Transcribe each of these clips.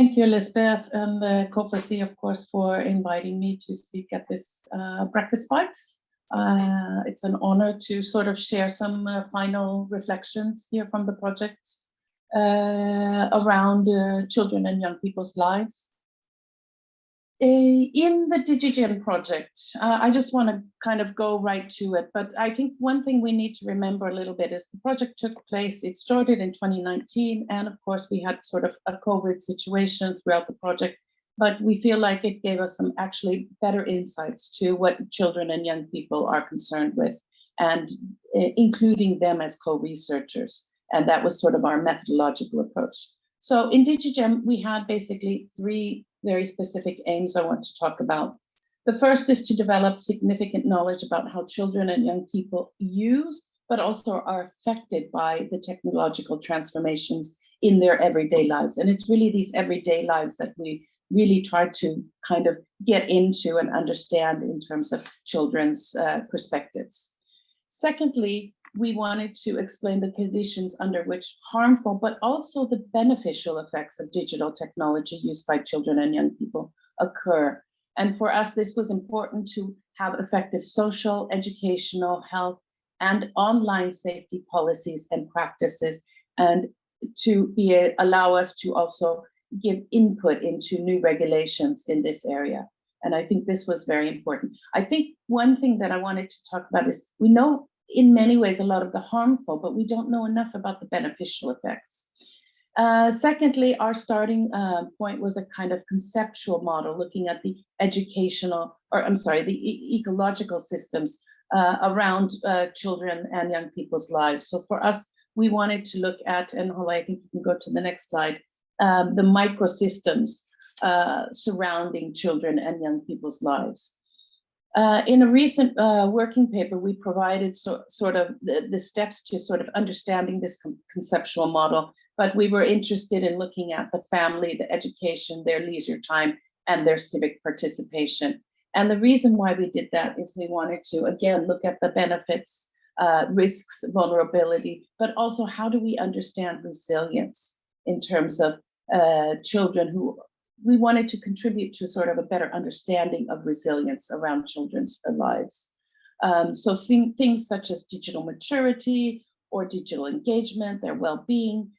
Thank you, Elizabeth, and the COFAC, of course, for inviting me to speak at this breakfast Byte. It's an honor to sort of share some final reflections here from the project around children and young people's lives. In the DigiGen project, I just want to kind of go right to it, but I think one thing we need to remember a little bit is the project took place, it started in 2019, and of course we had sort of a COVID situation throughout the project, but we feel like it gave us some actually better insights to what children and young people are concerned with, and including them as co-researchers, and that was sort of our methodological approach. So in DigiGen, we had basically three very specific aims I want to talk about. The first is to develop significant knowledge about how children and young people use, but also are affected by the technological transformations in their everyday lives. And it's really these everyday lives that we really try to kind of get into and understand in terms of children's perspectives. Secondly, we wanted to explain the conditions under which harmful, but also the beneficial effects of digital technology used by children and young people occur. And for us, this was important to have effective social, educational, health, and online safety policies and practices, and to allow us to also give input into new regulations in this area. And I think this was very important. I think one thing that I wanted to talk about is we know in many ways a lot of the harmful, but we don't know enough about the beneficial effects. Secondly, our starting point was a kind of conceptual model looking at the ecological systems around children and young people's lives. So for us, we wanted to look at, and Hola, I think you can go to the next slide, the microsystems surrounding children and young people's lives. In a recent working paper, we provided sort of the steps to sort of understanding this conceptual model, but we were interested in looking at the family, the education, their leisure time, and their civic participation. And the reason why we did that is we wanted to, again, look at the benefits, risks, vulnerability, but also how do we understand resilience in terms of children who we wanted to contribute to sort of a better understanding of resilience around children's lives. So seeing things such as digital maturity or digital engagement, their well-being,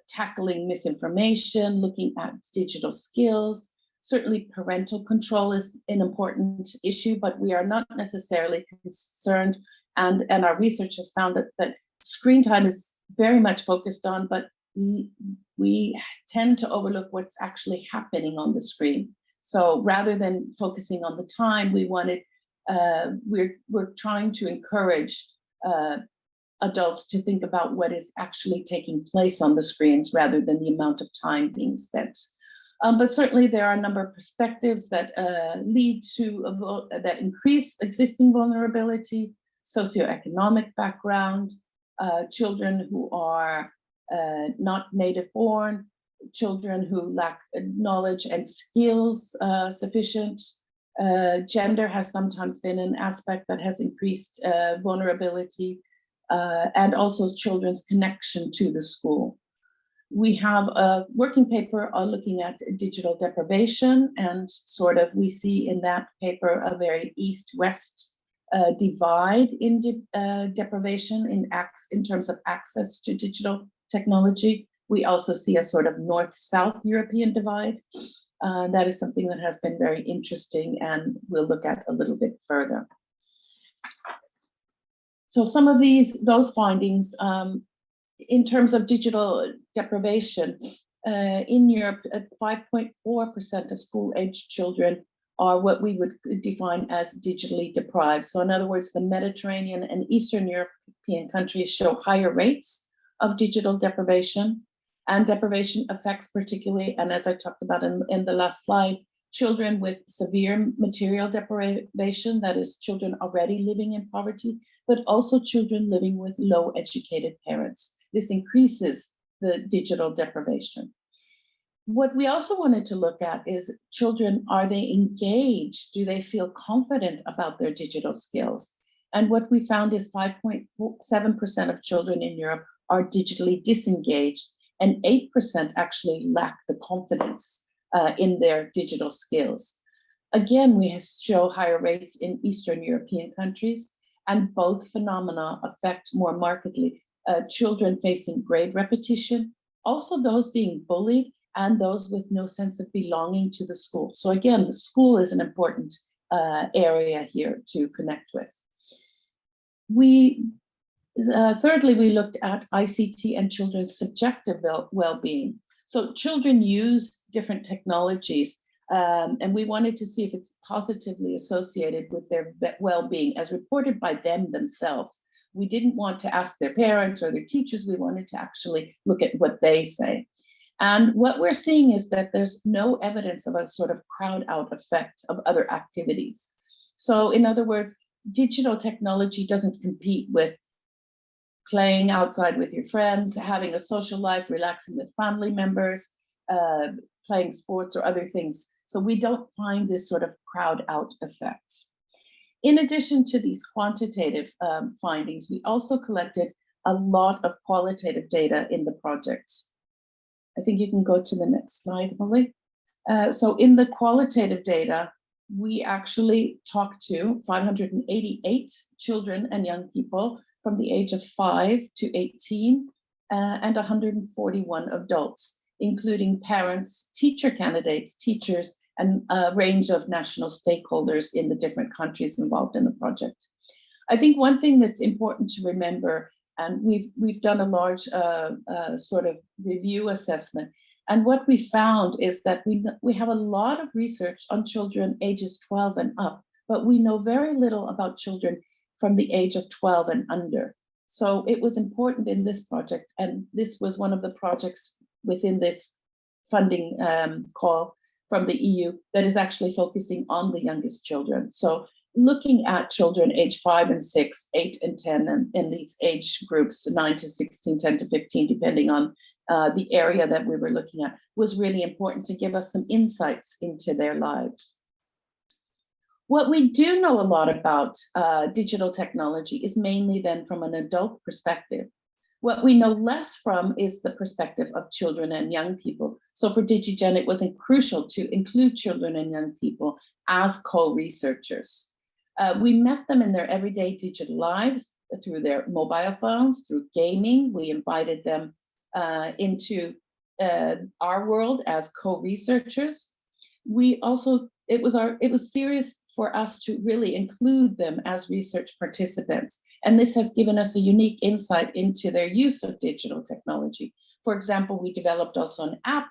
tackling misinformation, looking at digital skills. Certainly parental control is an important issue, but we are not necessarily concerned, and our research has found that screen time is very much focused on, but we tend to overlook what's actually happening on the screen. So rather than focusing on the time, we're trying to encourage adults to think about what is actually taking place on the screens rather than the amount of time being spent. But certainly there are a number of perspectives that lead to that increase existing vulnerability, socioeconomic background, children who are not native born, children who lack knowledge and skills sufficient. Gender has sometimes been an aspect that has increased vulnerability, and also children's connection to the school. We have a working paper looking at digital deprivation, and sort of we see in that paper a very east-west divide in deprivation in terms of access to digital technology. We also see a sort of north-south European divide. That is something that has been very interesting and we'll look at a little bit further. So some of those findings in terms of digital deprivation in Europe, 5.4% of school-aged children are what we would define as digitally deprived. So in other words, the Mediterranean and Eastern European countries show higher rates of digital deprivation, and deprivation affects particularly, and as I talked about in the last slide, children with severe material deprivation, that is children already living in poverty, but also children living with low educated parents. This increases the digital deprivation. What we also wanted to look at is children, are they engaged? Do they feel confident about their digital skills? And what we found is 5.7% of children in Europe are digitally disengaged, and 8% actually lack the confidence in their digital skills. Again, we show higher rates in Eastern European countries, and both phenomena affect more markedly children facing grade repetition, also those being bullied, and those with no sense of belonging to the school. So again, the school is an important area here to connect with. Thirdly, we looked at ICT and children's subjective well-being. So children use different technologies, and we wanted to see if it's positively associated with their well-being as reported by them themselves. We didn't want to ask their parents or their teachers, we wanted to actually look at what they say. And what we're seeing is that there's no evidence of a sort of crowd out effect of other activities. So in other words, digital technology doesn't compete with playing outside with your friends, having a social life, relaxing with family members, playing sports or other things. So we don't find this sort of crowd out effect. In addition to these quantitative findings, we also collected a lot of qualitative data in the project. I think you can go to the next slide, Molly. So in the qualitative data, we actually talked to 588 children and young people from the age of 5 to 18, and 141 adults, including parents, teacher candidates, teachers, and a range of national stakeholders in the different countries involved in the project. I think one thing that's important to remember, and we've done a large sort of review assessment, and what we found is that we have a lot of research on children ages 12 and up, but we know very little about children from the age of 12 and under. So it was important in this project, and this was one of the projects within this funding call from the EU that is actually focusing on the youngest children. So looking at children age 5 and 6, 8 and 10, and in these age groups, 9 to 16, 10 to 15, depending on the area that we were looking at, was really important to give us some insights into their lives. What we do know a lot about digital technology is mainly then from an adult perspective. What we know less from is the perspective of children and young people. So for DigiGen, it was crucial to include children and young people as co-researchers. We met them in their everyday digital lives through their mobile phones, through gaming. We invited them into our world as co-researchers. We also, it was serious for us to really include them as research participants. And this has given us a unique insight into their use of digital technology. For example, we developed also an app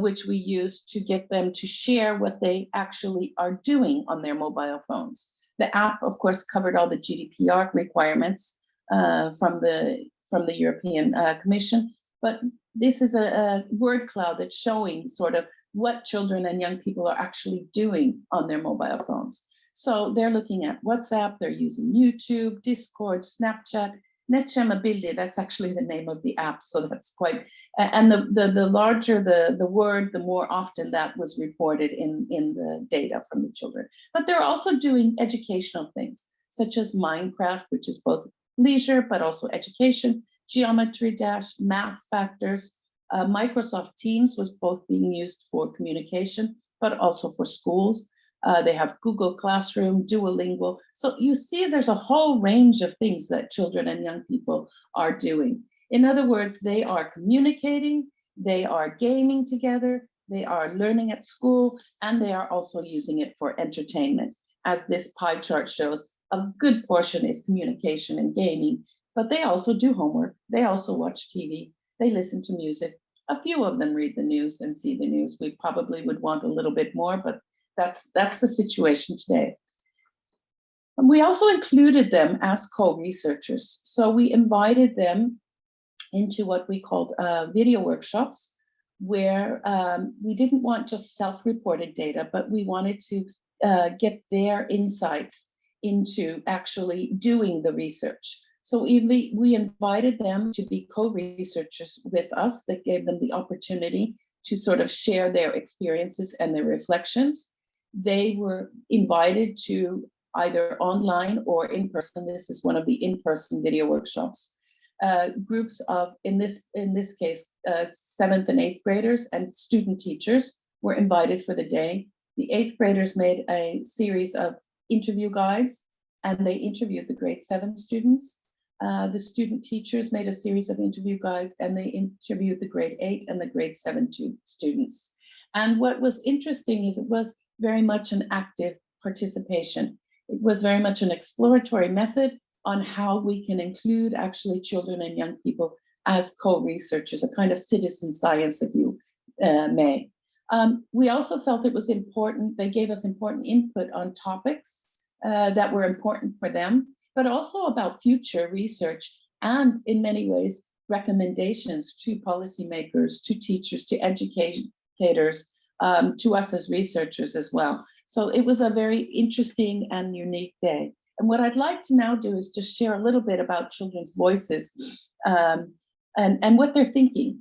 which we use to get them to share what they actually are doing on their mobile phones. The app, of course, covered all the GDPR requirements from the European Commission, but this is a word cloud that's showing sort of what children and young people are actually doing on their mobile phones. So they're looking at WhatsApp, they're using YouTube, Discord, Snapchat, Bilder, that's actually the name of the app. So that's quite, and the larger the word, the more often that was reported in the data from the children. But they're also doing educational things, such as Minecraft, which is both leisure, but also education, Geometry Dash, math factors. Microsoft Teams was both being used for communication, but also for schools. They have Google Classroom, Duolingo. So you see there's a whole range of things that children and young people are doing. In other words, they are communicating, they are gaming together, they are learning at school, and they are also using it for entertainment. As this pie chart shows, a good portion is communication and gaming, but they also do homework, they also watch TV, they listen to music. A few of them read the news and see the news. We probably would want a little bit more, but that's the situation today. And we also included them as co-researchers. So we invited them into what we called video workshops, where we didn't want just self-reported data, but we wanted to get their insights into actually doing the research. So we invited them to be co-researchers with us. That gave them the opportunity to sort of share their experiences and their reflections. They were invited to either online or in person. This is one of the in-person video workshops. groups of, in this case, 7th and 8th graders and student teachers were invited for the day. The 8th graders made a series of interview guides, and they interviewed the grade 7 students. The student teachers made a series of interview guides, and they interviewed the grade 8 and the grade 7 students. And what was interesting is it was very much an active participation. It was very much an exploratory method on how we can include actually children and young people as co-researchers, a kind of citizen science, if you may. We also felt it was important, they gave us important input on topics that were important for them, but also about future research and in many ways, recommendations to policymakers, to teachers, to educators, to us as researchers as well. So it was a very interesting and unique day. And what I'd like to now do is just share a little bit about children's voices and what they're thinking.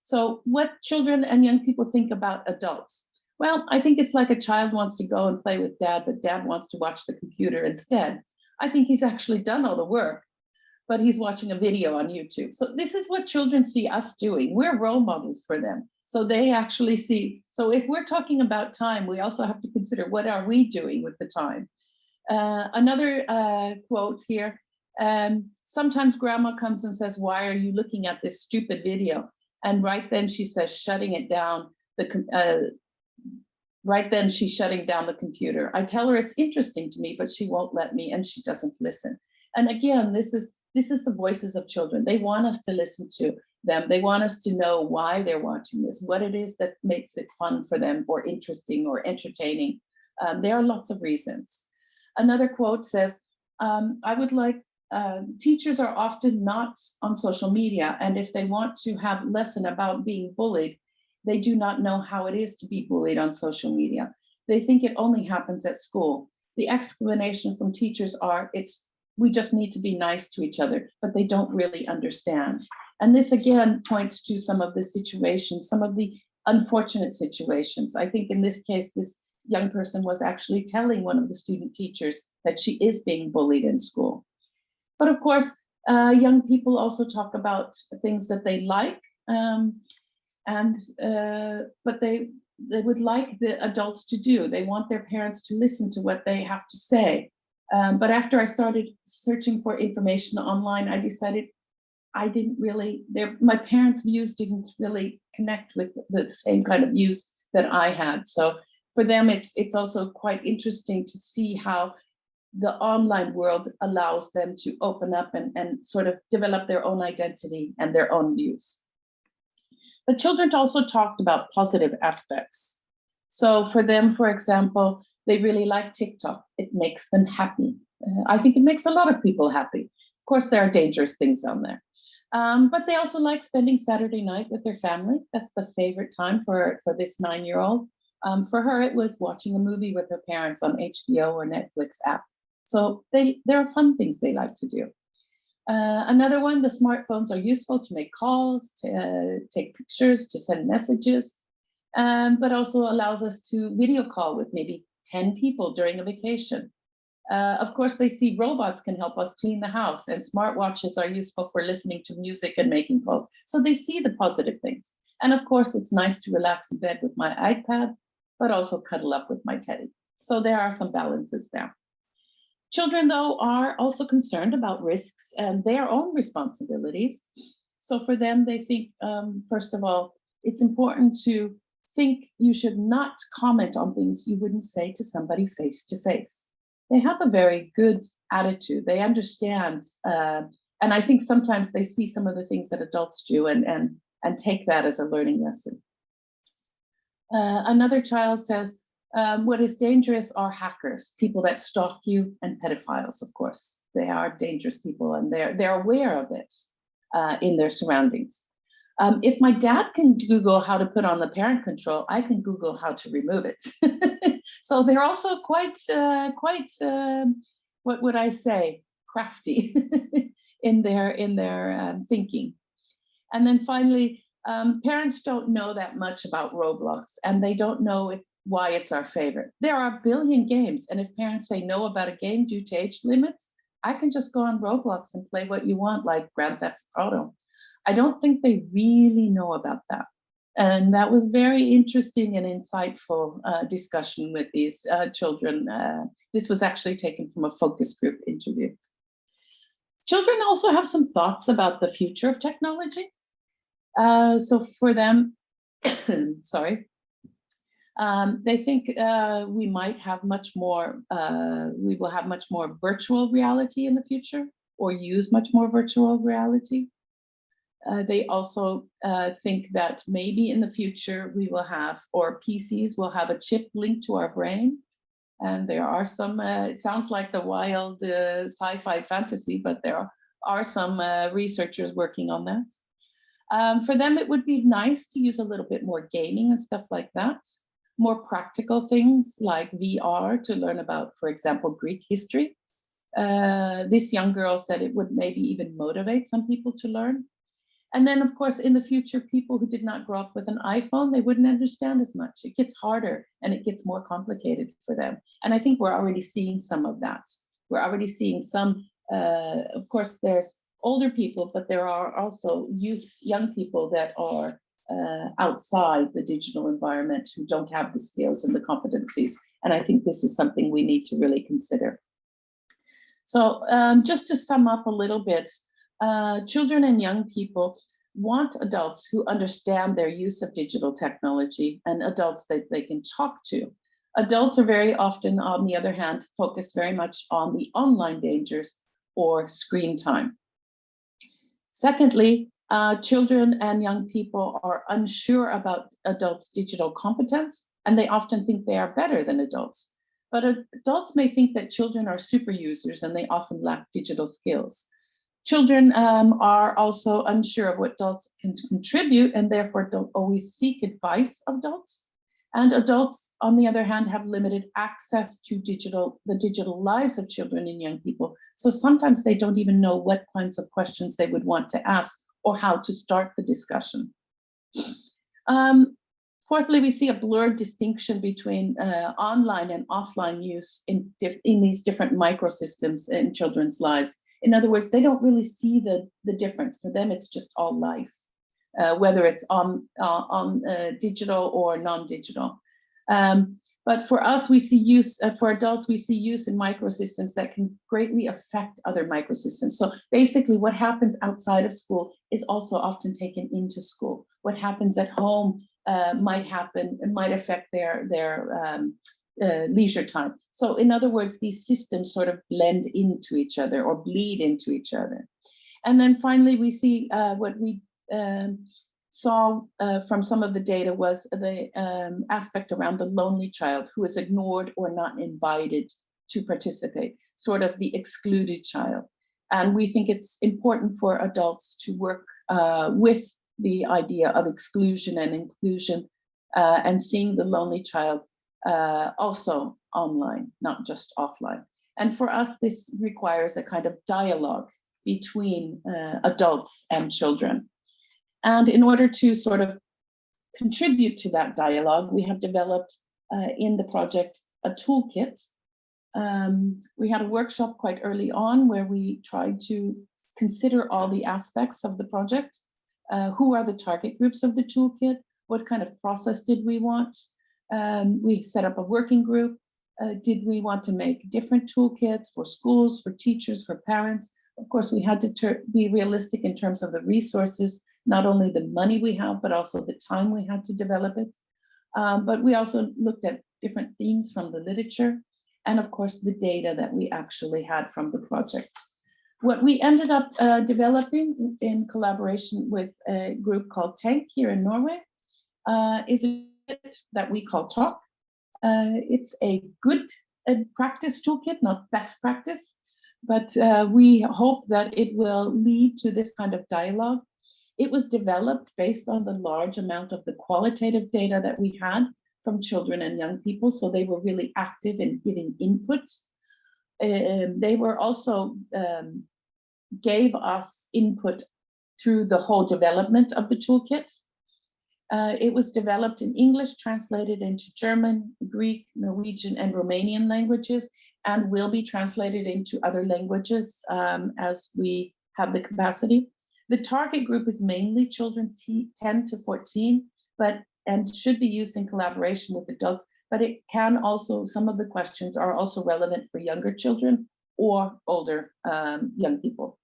So what children and young people think about adults. Well, I think it's like a child wants to go and play with dad, but dad wants to watch the computer instead. I think he's actually done all the work, but he's watching a video on YouTube. So this is what children see us doing. We're role models for them. So they actually see, so if we're talking about time, we also have to consider what are we doing with the time? Another quote here, sometimes grandma comes and says, why are you looking at this stupid video? And right then she says, shutting it down, right then she's shutting down the computer. I tell her it's interesting to me, but she won't let me and she doesn't listen. And again, this is the voices of children. They want us to listen to them. They want us to know why they're watching this, what it is that makes it fun for them or interesting or entertaining. There are lots of reasons. Another quote says, I would like, teachers are often not on social media, and if they want to have a lesson about being bullied, they do not know how it is to be bullied on social media. They think it only happens at school. The explanation from teachers are, we just need to be nice to each other, but they don't really understand. And this again points to some of the situations, some of the unfortunate situations. I think in this case, this young person was actually telling one of the student teachers that she is being bullied in school. But of course, young people also talk about things that they like, but they would like the adults to do. They want their parents to listen to what they have to say. But after I started searching for information online, I decided I didn't really, my parents' views didn't really connect with the same kind of views that I had. So for them, it's also quite interesting to see how the online world allows them to open up and sort of develop their own identity and their own views. But children also talked about positive aspects. So for them, for example, they really like TikTok. It makes them happy. I think it makes a lot of people happy. Of course, there are dangerous things on there. But they also like spending Saturday night with their family. That's the favorite time for this 9-year-old. For her, it was watching a movie with her parents on HBO or Netflix app. So there are fun things they like to do. Another one, the smartphones are useful to make calls, to take pictures, to send messages, but also allows us to video call with maybe 10 people during a vacation. Of course, they see robots can help us clean the house, and smartwatches are useful for listening to music and making calls. So they see the positive things. And of course, it's nice to relax in bed with my iPad, but also cuddle up with my teddy. So there are some balances there. Children, though, are also concerned about risks and their own responsibilities. So for them, they think, first of all, it's important to think you should not comment on things you wouldn't say to somebody face to face. They have a very good attitude. They understand. And I think sometimes they see some of the things that adults do and take that as a learning lesson. Another child says, what is dangerous are hackers, people that stalk you, and pedophiles, of course. They are dangerous people, and they're aware of it in their surroundings. If my dad can Google how to put on the parent control, I can Google how to remove it. So they're also quite what would I say, crafty in their thinking. And then finally, parents don't know that much about Roblox, and they don't know why it's our favorite. There are a billion games, and if parents say no about a game due to age limits, I can just go on Roblox and play what you want, like Grand Theft Auto. I don't think they really know about that. And that was very interesting and insightful discussion with these children. This was actually taken from a focus group interview. Children also have some thoughts about the future of technology. So for them, sorry, they think we might have much more, we will have much more virtual reality in the future, or use much more virtual reality. They also think that maybe in the future we will have, or PCs will have a chip linked to our brain. And there are some, it sounds like the wild sci-fi fantasy, but there are some researchers working on that. For them, it would be nice to use a little bit more gaming and stuff like that. More practical things like VR to learn about, for example, Greek history. This young girl said it would maybe even motivate some people to learn. And then, of course, in the future, people who did not grow up with an iPhone, they wouldn't understand as much. It gets harder and it gets more complicated for them. And I think we're already seeing some of that. We're already seeing some, of course, there's older people, but there are also young people that are outside the digital environment who don't have the skills and the competencies. And I think this is something we need to really consider. So just to sum up a little bit, children and young people want adults who understand their use of digital technology and adults that they can talk to. Adults are very often, on the other hand, focused very much on the online dangers or screen time. Secondly, children and young people are unsure about adults' digital competence, and they often think they are better than adults. But adults may think that children are super users and they often lack digital skills. Children are also unsure of what adults can contribute and therefore don't always seek advice of adults. And adults, on the other hand, have limited access to the digital lives of children and young people. So sometimes they don't even know what kinds of questions they would want to ask or how to start the discussion. Fourthly, we see a blurred distinction between online and offline use in these different microsystems in children's lives. In other words, they don't really see the difference. For them, it's just all life, whether it's on digital or non-digital. But for us, we see use, for adults, we see use in microsystems that can greatly affect other microsystems. So basically what happens outside of school is also often taken into school. What happens at home might affect their leisure time. So in other words, these systems sort of blend into each other or bleed into each other. And then finally, we see what we saw from some of the data was the aspect around the lonely child who is ignored or not invited to participate, sort of the excluded child. And we think it's important for adults to work with the idea of exclusion and inclusion and seeing the lonely child also online, not just offline. And for us, this requires a kind of dialogue between adults and children. And in order to sort of contribute to that dialogue, we have developed in the project a toolkit. We had a workshop quite early on where we tried to consider all the aspects of the project. Who are the target groups of the toolkit? What kind of process did we want? We set up a working group. Did we want to make different toolkits for schools, for teachers, for parents? Of course, we had to be realistic in terms of the resources, not only the money we have, but also the time we had to develop it. But we also looked at different themes from the literature and, of course, the data that we actually had from the project. What we ended up developing in collaboration with a group called Tank here in Norway is a kit that we call Talk. It's a good practice toolkit, not best practice, but we hope that it will lead to this kind of dialogue. It was developed based on the large amount of the qualitative data that we had from children and young people, so they were really active in giving inputs. They were also gave us input through the whole development of the toolkit. It was developed in English, translated into German, Greek, Norwegian, and Romanian languages, and will be translated into other languages as we have the capacity. The target group is mainly children 10 to 14, and should be used in collaboration with adults, but it can also, some of the questions are also relevant for younger children or older young people.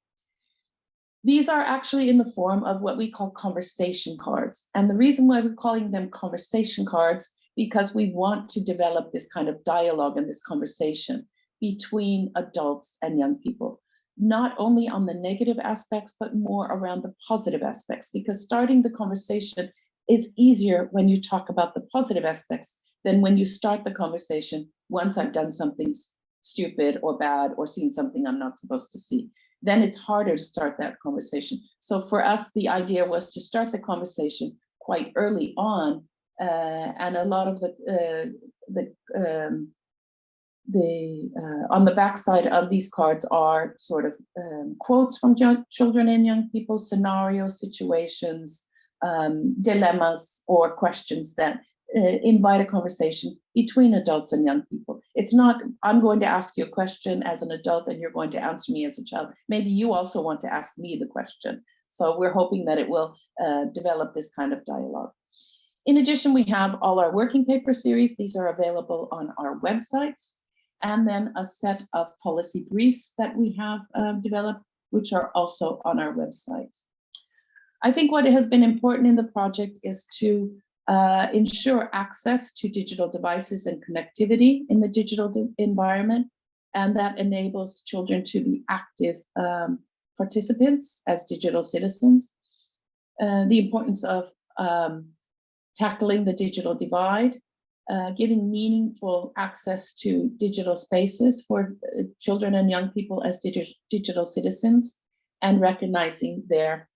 These are actually in the form of what we call conversation cards. And the reason why we're calling them conversation cards, because we want to develop this kind of dialogue and this conversation between adults and young people, not only on the negative aspects, but more around the positive aspects, because starting the conversation is easier when you talk about the positive aspects than when you start the conversation once I've done something stupid or bad or seen something I'm not supposed to see. Then it's harder to start that conversation. So for us, the idea was to start the conversation quite early on, and a lot of on the backside of these cards are sort of quotes from children and young people, scenarios, situations, dilemmas, or questions that invite a conversation between adults and young people. It's not, I'm going to ask you a question as an adult and you're going to answer me as a child. Maybe you also want to ask me the question. So we're hoping that it will develop this kind of dialogue. In addition, we have all our working paper series. These are available on our website. And then a set of policy briefs that we have developed, which are also on our website. I think what has been important in the project is to ensure access to digital devices and connectivity in the digital environment, and that enables children to be active participants as digital citizens. The importance of tackling the digital divide, giving meaningful access to digital spaces for children and young people as digital citizens, and recognizing their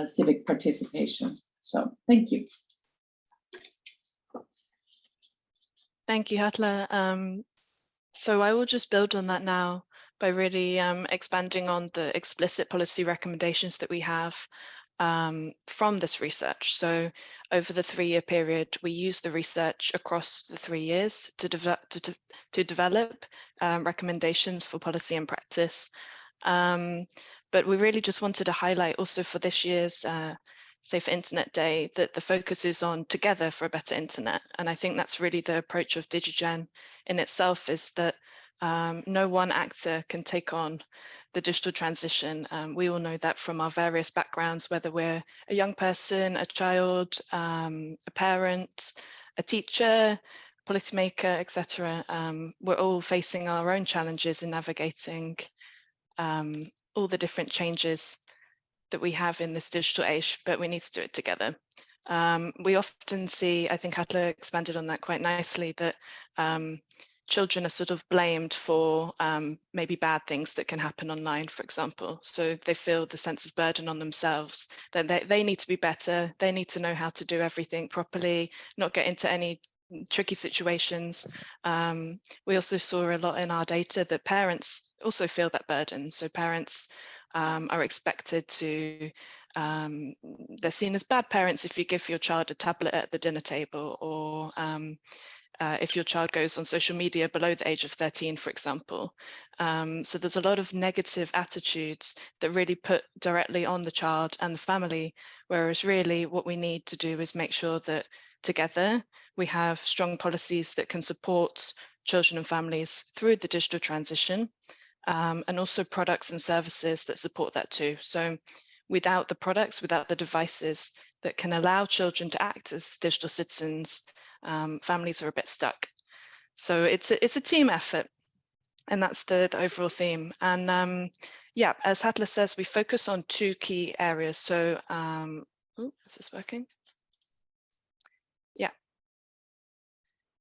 civic participation. So thank you. Thank you, Hatla. So I will just build on that now by really expanding on the explicit policy recommendations that we have from this research. So over the 3-year period, we used the research across the 3 years to develop recommendations for policy and practice. But we really just wanted to highlight also for this year's Safer Internet Day that the focus is on together for a better internet. And I think that's really the approach of DigiGen in itself, is that no one actor can take on the digital transition. We all know that from our various backgrounds, whether we're a young person, a child, a parent, a teacher, policymaker, etc. We're all facing our own challenges in navigating all the different changes that we have in this digital age, but we need to do it together. We often see, I think Hatla expanded on that quite nicely, that children are sort of blamed for maybe bad things that can happen online, for example. So they feel the sense of burden on themselves, that they need to be better, they need to know how to do everything properly, not get into any tricky situations. We also saw a lot in our data that parents also feel that burden. So parents are expected to, they're seen as bad parents if you give your child a tablet at the dinner table, or if your child goes on social media below the age of 13, for example. So there's a lot of negative attitudes that really put directly on the child and the family, whereas really what we need to do is make sure that together we have strong policies that can support children and families through the digital transition, and also products and services that support that too. So without the products, without the devices that can allow children to act as digital citizens, families are a bit stuck. So it's a team effort, and that's the overall theme. And yeah, as Hatla says, we focus on 2 key areas. So, is this working? Yeah.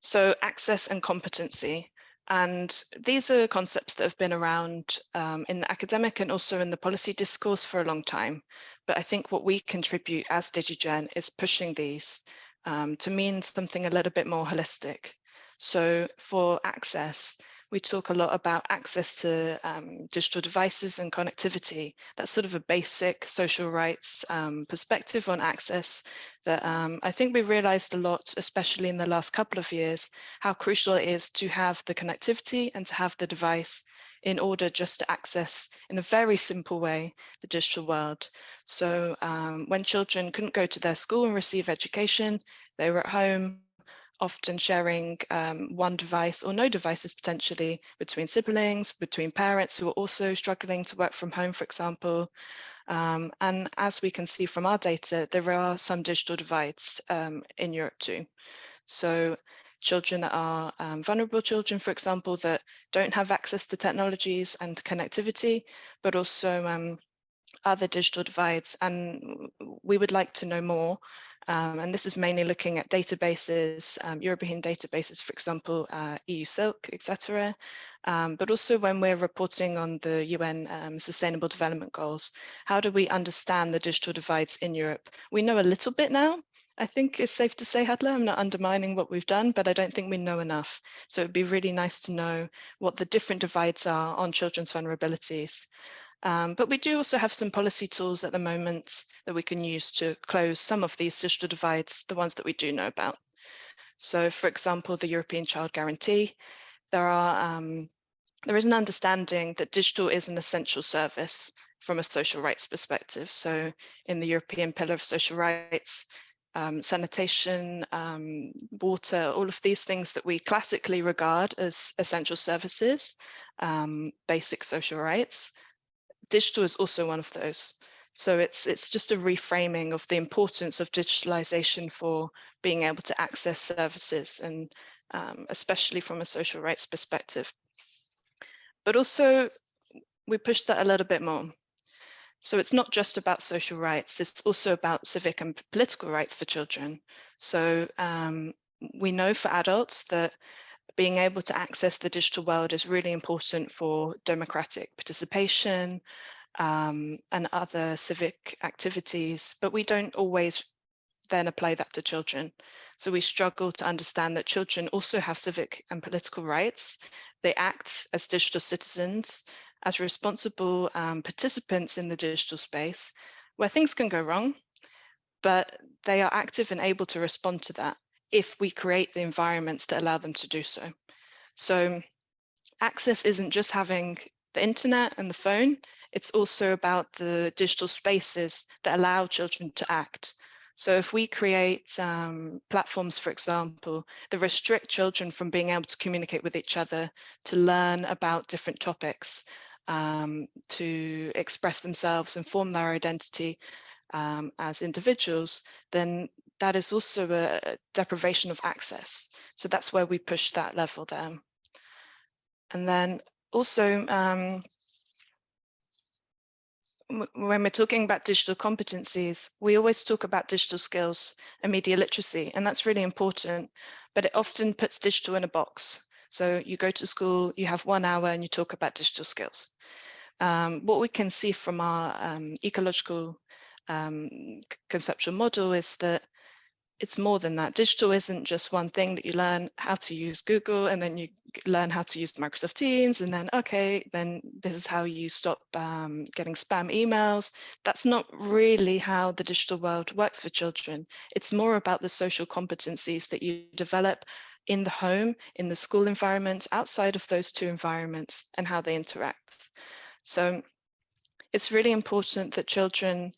So access and competency. And these are concepts that have been around in the academic and also in the policy discourse for a long time. But I think what we contribute as DigiGen is pushing these to mean something a little bit more holistic. So for access, we talk a lot about access to digital devices and connectivity. That's sort of a basic social rights perspective on access that I think we realized a lot, especially in the last couple of years, how crucial it is to have the connectivity and to have the device in order just to access, in a very simple way, the digital world. So when children couldn't go to their school and receive education, they were at home, often sharing one device or no devices potentially between siblings, between parents who are also struggling to work from home, for example. And as we can see from our data, there are some digital divides in Europe too. So children that are vulnerable children, for example, that don't have access to technologies and connectivity, but also other digital divides. And we would like to know more. And this is mainly looking at databases, European databases, for example, EU Silk, etc. But also when we're reporting on the UN Sustainable Development Goals, how do we understand the digital divides in Europe? We know a little bit now. I think it's safe to say, Hadla, I'm not undermining what we've done, but I don't think we know enough. So it'd be really nice to know what the different divides are on children's vulnerabilities. But we do also have some policy tools at the moment that we can use to close some of these digital divides, the ones that we do know about. So for example, the European Child Guarantee, there is an understanding that digital is an essential service from a social rights perspective. So in the European Pillar of Social Rights, sanitation, water, all of these things that we classically regard as essential services, basic social rights, digital is also one of those. So it's just a reframing of the importance of digitalization for being able to access services, and especially from a social rights perspective. But also we push that a little bit more. So it's not just about social rights, it's also about civic and political rights for children. So we know for adults that being able to access the digital world is really important for democratic participation and other civic activities, but we don't always then apply that to children. So we struggle to understand that children also have civic and political rights. They act as digital citizens, as responsible participants in the digital space, where things can go wrong, but they are active and able to respond to that if we create the environments that allow them to do so. So access isn't just having the internet and the phone, it's also about the digital spaces that allow children to act. So if we create platforms, for example, that restrict children from being able to communicate with each other, to learn about different topics, to express themselves and form their identity as individuals, then that is also a deprivation of access. So that's where we push that level down. And then also, when we're talking about digital competencies, we always talk about digital skills and media literacy, and that's really important, but it often puts digital in a box. So you go to school, you have 1 hour and you talk about digital skills. What we can see from our ecological conceptual model is that it's more than that. Digital isn't just one thing that you learn how to use Google and then you learn how to use Microsoft Teams and then, okay, then this is how you stop getting spam emails. That's not really how the digital world works for children. It's more about the social competencies that you develop in the home, in the school environment, outside of those two environments, and how they interact. So it's really important that children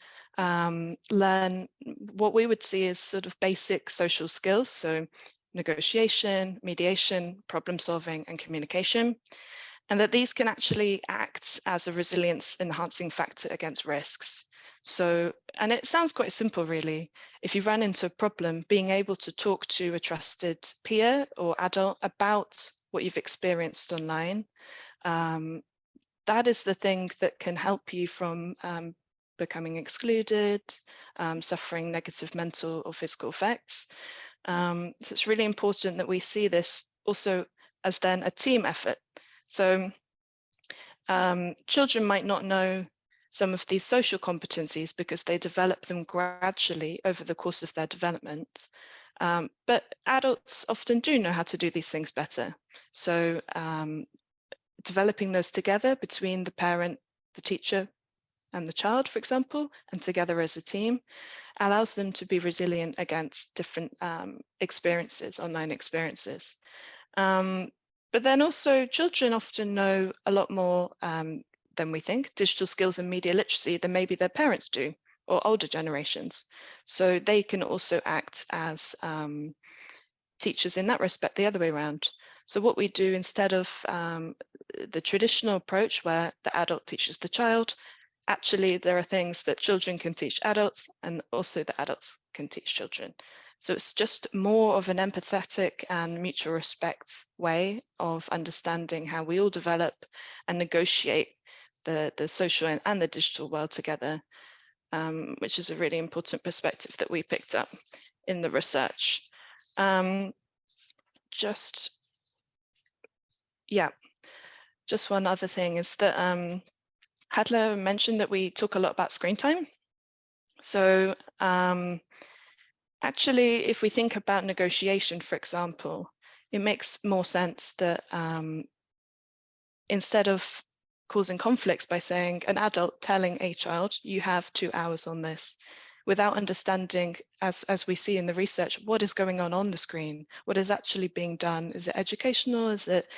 learn what we would see as sort of basic social skills, so negotiation, mediation, problem solving, and communication, and that these can actually act as a resilience enhancing factor against risks. So, and it sounds quite simple really. If you run into a problem, being able to talk to a trusted peer or adult about what you've experienced online, that is the thing that can help you from becoming excluded, suffering negative mental or physical effects. So it's really important that we see this also as then a team effort. So children might not know some of these social competencies because they develop them gradually over the course of their development. But adults often do know how to do these things better. So developing those together between the parent, the teacher, and the child, for example, and together as a team, allows them to be resilient against different experiences, online experiences. But then also children often know a lot more than we think, digital skills and media literacy, than maybe their parents do, or older generations. So they can also act as teachers in that respect, the other way around. So what we do, instead of the traditional approach where the adult teaches the child, actually there are things that children can teach adults, and also the adults can teach children. So it's just more of an empathetic and mutual respect way of understanding how we all develop and negotiate the social and the digital world together, which is a really important perspective that we picked up in the research. Just one other thing is that Hadla mentioned that we talk a lot about screen time. So actually, if we think about negotiation, for example, it makes more sense that instead of causing conflicts by saying an adult telling a child, you have 2 hours on this, without understanding, as we see in the research, what is going on the screen, what is actually being done. Is it educational? Is it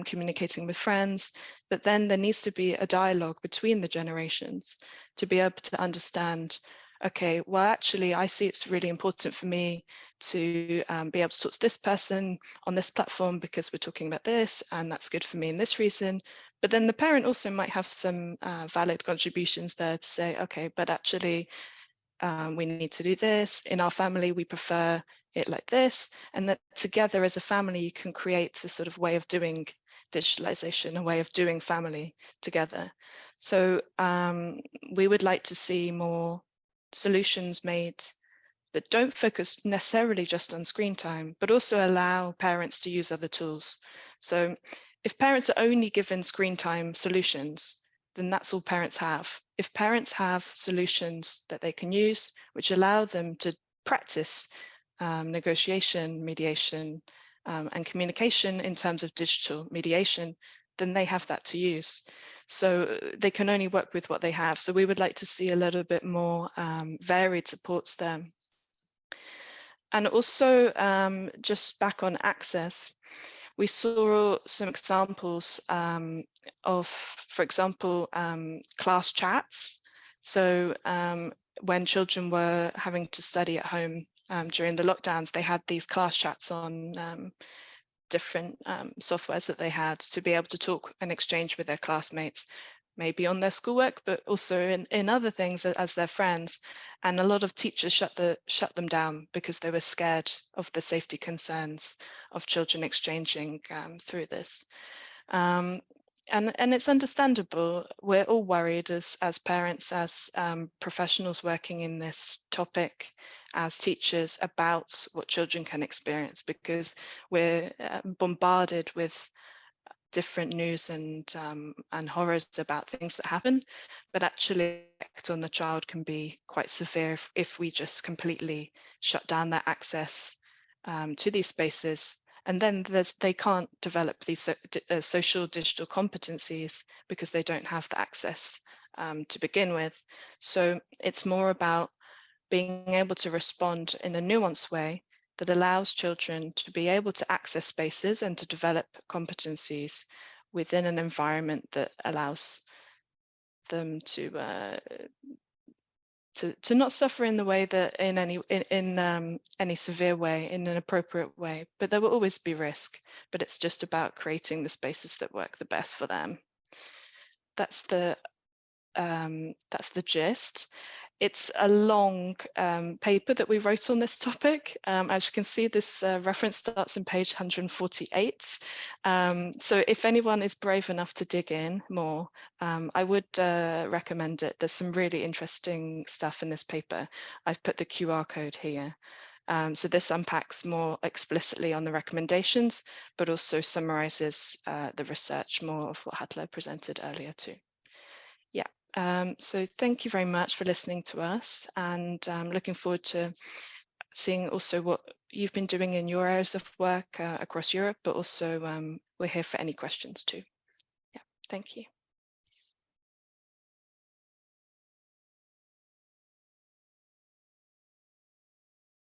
communicating with friends? But then there needs to be a dialogue between the generations to be able to understand, okay, well, actually, I see it's really important for me to be able to talk to this person on this platform because we're talking about this, and that's good for me in this reason. But then the parent also might have some valid contributions there to say, okay, but actually, we need to do this. In our family, we prefer it like this. And that together as a family, you can create this sort of way of doing digitalization, a way of doing family together. So we would like to see more solutions made that don't focus necessarily just on screen time, but also allow parents to use other tools. So if parents are only given screen time solutions, then that's all parents have. If parents have solutions that they can use, which allow them to practice negotiation, mediation, and communication in terms of digital mediation, then they have that to use. So they can only work with what they have. So we would like to see a little bit more varied supports there. And also just back on access, we saw some examples of, for example, class chats. So when children were having to study at home during the lockdowns, they had these class chats on different softwares that they had to be able to talk and exchange with their classmates, maybe on their schoolwork, but also in other things as their friends. And a lot of teachers shut them down because they were scared of the safety concerns of children exchanging through this. And it's understandable. We're all worried as parents, as professionals working in this topic, as teachers, about what children can experience, because we're bombarded with different news and horrors about things that happen, but actually the effect on the child can be quite severe if we just completely shut down their access to these spaces. And then they can't develop these social digital competencies because they don't have the access to begin with. So it's more about being able to respond in a nuanced way that allows children to be able to access spaces and to develop competencies within an environment that allows them to not suffer in the way that in any severe way, in an appropriate way. But there will always be risk, but it's just about creating the spaces that work the best for them. That's the gist. It's a long paper that we wrote on this topic. As you can see, this reference starts on page 148. So if anyone is brave enough to dig in more, I would recommend it. There's some really interesting stuff in this paper. I've put the QR code here. So this unpacks more explicitly on the recommendations, but also summarizes the research more of what Hadla presented earlier too. So thank you very much for listening to us, and I'm looking forward to seeing also what you've been doing in your areas of work across Europe, but also we're here for any questions too. Yeah. Thank you.